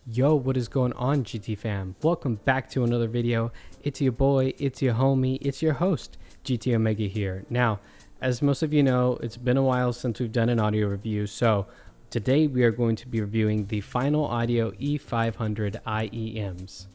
Yo, what is going on, GT fam? Welcome back to another video. It's your boy, it's your homie, it's your host, GT Omega here. Now, as most of you know, it's been a while since we've done an audio review, so today we are going to be reviewing the Final Audio E500 IEMs.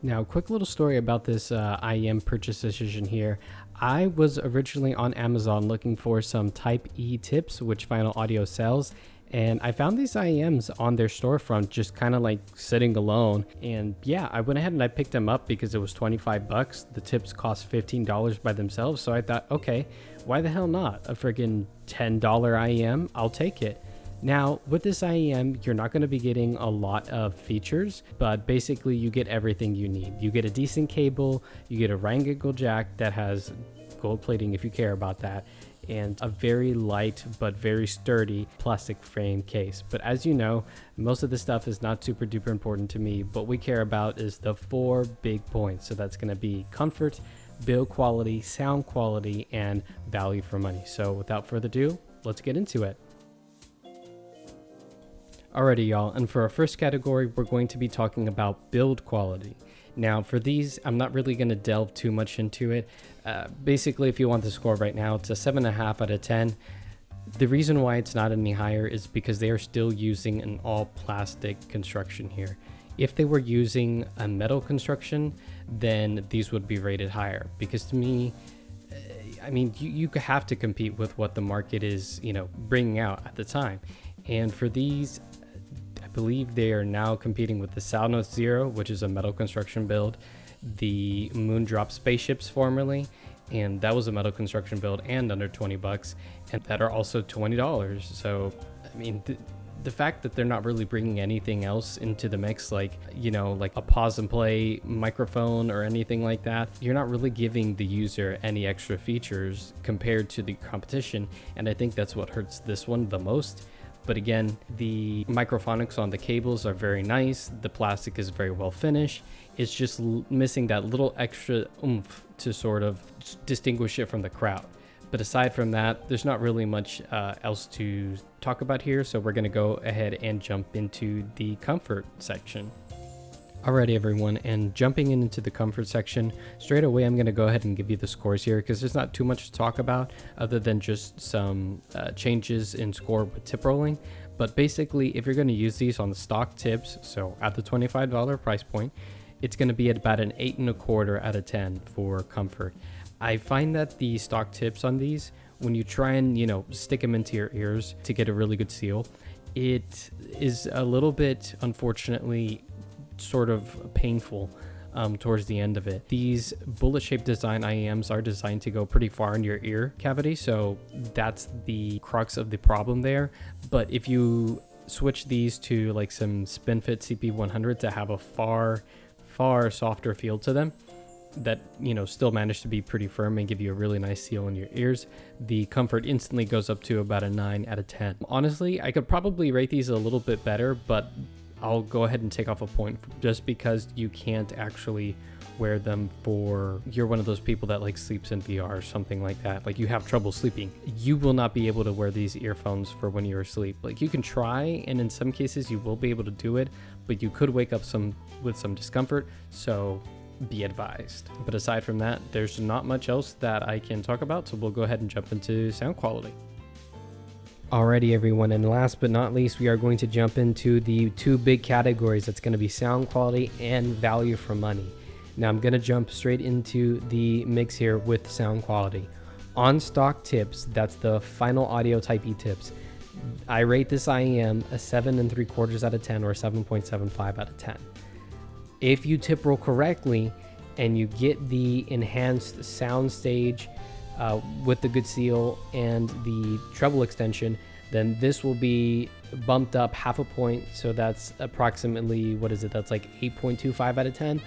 Now, quick little story about this IEM purchase decision here. I was originally on Amazon looking for some Type E tips, which Final Audio sells, and I found these IEMs on their storefront just kind of like sitting alone. And yeah, I went ahead and I picked them up because it was 25 bucks. The tips cost $15 by themselves. So I thought, okay, why the hell not? A friggin' $10 IEM, I'll take it. Now, with this IEM, you're not going to be getting a lot of features, but basically you get everything you need. You get a decent cable, you get a right angle jack that has gold plating if you care about that, and a very light but very sturdy plastic frame case. But as you know, most of this stuff is not super duper important to me. What we care about is the 4 big points. So that's going to be comfort, build quality, sound quality, and value for money. So without further ado, let's get into it. Alrighty y'all, and for our first category, we're going to be talking about build quality. Now for these, I'm not really going to delve too much into it. Basically, if you want the score right now, it's a 7.5 out of 10. The reason why it's not any higher is because they are still using an all plastic construction here. If they were using a metal construction, then these would be rated higher, because to me, I mean, you have to compete with what the market is, bringing out at the time. And for these, I believe they are now competing with the Soundnote Zero, which is a metal construction build, the Moondrop spaceships formerly, and that was a metal construction build and under 20 bucks, and that are also $20. So, I mean, the fact that they're not really bringing anything else into the mix, like a pause and play microphone or anything like that, you're not really giving the user any extra features compared to the competition, and I think that's what hurts this one the most. But again, the microphonics on the cables are very nice. The plastic is very well finished. It's just missing that little extra oomph to sort of distinguish it from the crowd. But aside from that, there's not really much else to talk about here. So we're going to go ahead and jump into the comfort section. Alrighty everyone, and jumping into the comfort section, straight away I'm going to go ahead and give you the scores here because there's not too much to talk about other than just some changes in score with tip rolling. But basically, if you're going to use these on the stock tips, so at the $25 price point, it's going to be at about an 8.25 out of 10 for comfort. I find that the stock tips on these, when you try and stick them into your ears to get a really good seal, it is a little bit, unfortunately, sort of painful towards the end of it. These bullet shaped design IEMs are designed to go pretty far in your ear cavity, so that's the crux of the problem there. But if you switch these to like some SpinFit CP100 to have a far softer feel to them that still manage to be pretty firm and give you a really nice seal in your ears, the comfort instantly goes up to about a 9 out of 10. Honestly, I could probably rate these a little bit better, but I'll go ahead and take off a point just because you can't actually wear them you're one of those people that like sleeps in VR or something like that. Like you have trouble sleeping. You will not be able to wear these earphones for when you're asleep. Like you can try, and in some cases you will be able to do it, but you could wake up with some discomfort. So be advised. But aside from that, there's not much else that I can talk about. So we'll go ahead and jump into sound quality. Alrighty everyone, and last but not least, we are going to jump into the 2 big categories. That's going to be sound quality and value for money. Now I'm going to jump straight into the mix here with sound quality. On stock tips, that's the Final Audio Type E tips, I rate this IEM a 7.75 out of 10 or 7.75 out of 10. If you tip roll correctly and you get the enhanced sound stage with the good seal and the treble extension, then this will be bumped up half a point. So that's approximately, that's like 8.25 out of 10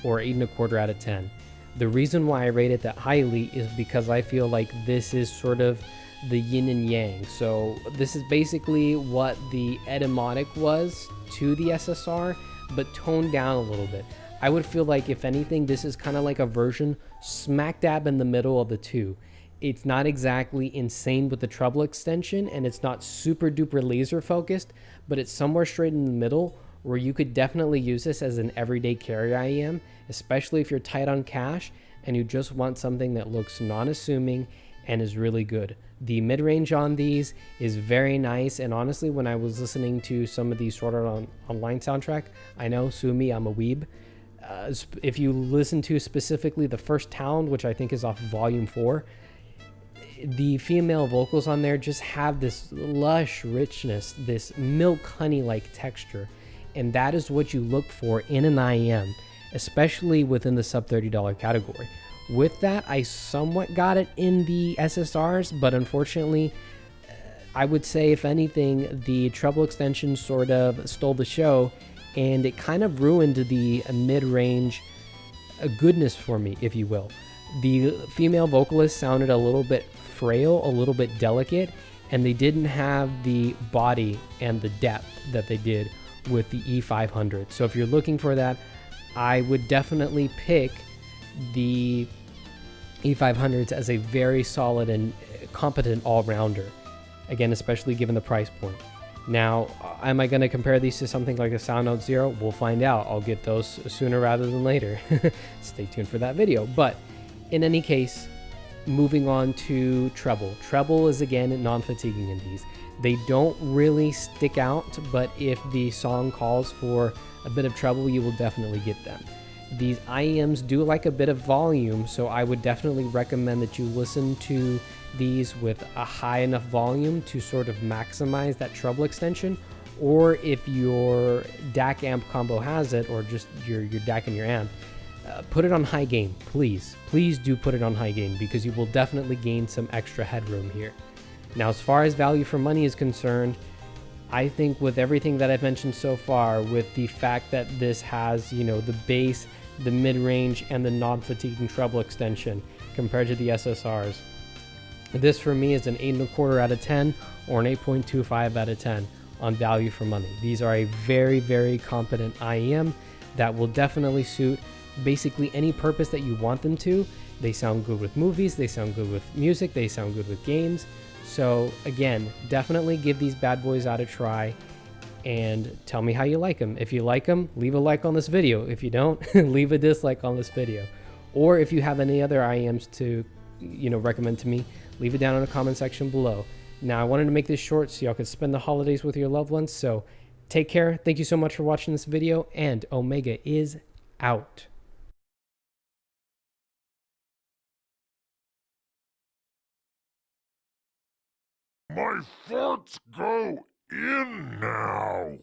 or 8.25 out of 10. The reason why I rate it that highly is because I feel like this is sort of the yin and yang. So this is basically what the Etymotic was to the SSR, but toned down a little bit. I would feel like, if anything, this is kind of like a version smack dab in the middle of the two. It's not exactly insane with the treble extension, and it's not super duper laser focused, but it's somewhere straight in the middle where you could definitely use this as an everyday carry IEM, especially if you're tight on cash and you just want something that looks non-assuming and is really good. The mid-range on these is very nice, and honestly, when I was listening to some of these Sword Art Online soundtrack, I know, sue me, I'm a weeb. If you listen to specifically the first town, which I think is off volume 4, the female vocals on there just have this lush richness, this milk honey like texture, and that is what you look for in an IEM, especially within the sub $30 category. With that, I somewhat got it in the SSRs, but unfortunately, I would say, if anything, the treble extension sort of stole the show, and it kind of ruined the mid-range goodness for me, if you will. The female vocalist sounded a little bit frail, a little bit delicate, and they didn't have the body and the depth that they did with the E500. So if you're looking for that, I would definitely pick the E500s as a very solid and competent all-rounder. Again, especially given the price point. Now, am I going to compare these to something like a SoundNote Zero? We'll find out. I'll get those sooner rather than later. Stay tuned for that video. But in any case, moving on to treble. Treble is, again, non-fatiguing in these. They don't really stick out, but if the song calls for a bit of treble, you will definitely get them. These IEMs do like a bit of volume, so I would definitely recommend that you listen to these with a high enough volume to sort of maximize that treble extension, or if your DAC amp combo has it, or just your DAC and your amp, put it on high gain, please. Please do put it on high gain, because you will definitely gain some extra headroom here. Now, as far as value for money is concerned, I think with everything that I've mentioned so far, with the fact that this has, you know, the bass, the mid-range, and the non-fatiguing treble extension compared to the SSRs, this for me is an 8.25 out of 10 or an 8.25 out of 10 on value for money. These are a very, very competent IEM that will definitely suit basically any purpose that you want them to. They sound good with movies, they sound good with music, they sound good with games. So again, definitely give these bad boys out a try and tell me how you like them. If you like them, leave a like on this video. If you don't, leave a dislike on this video. Or if you have any other IEMs to, you know, recommend to me, leave it down in the comment section below. Now, I wanted to make this short so y'all could spend the holidays with your loved ones. So take care. Thank you so much for watching this video, and Omega is out. My farts go in now.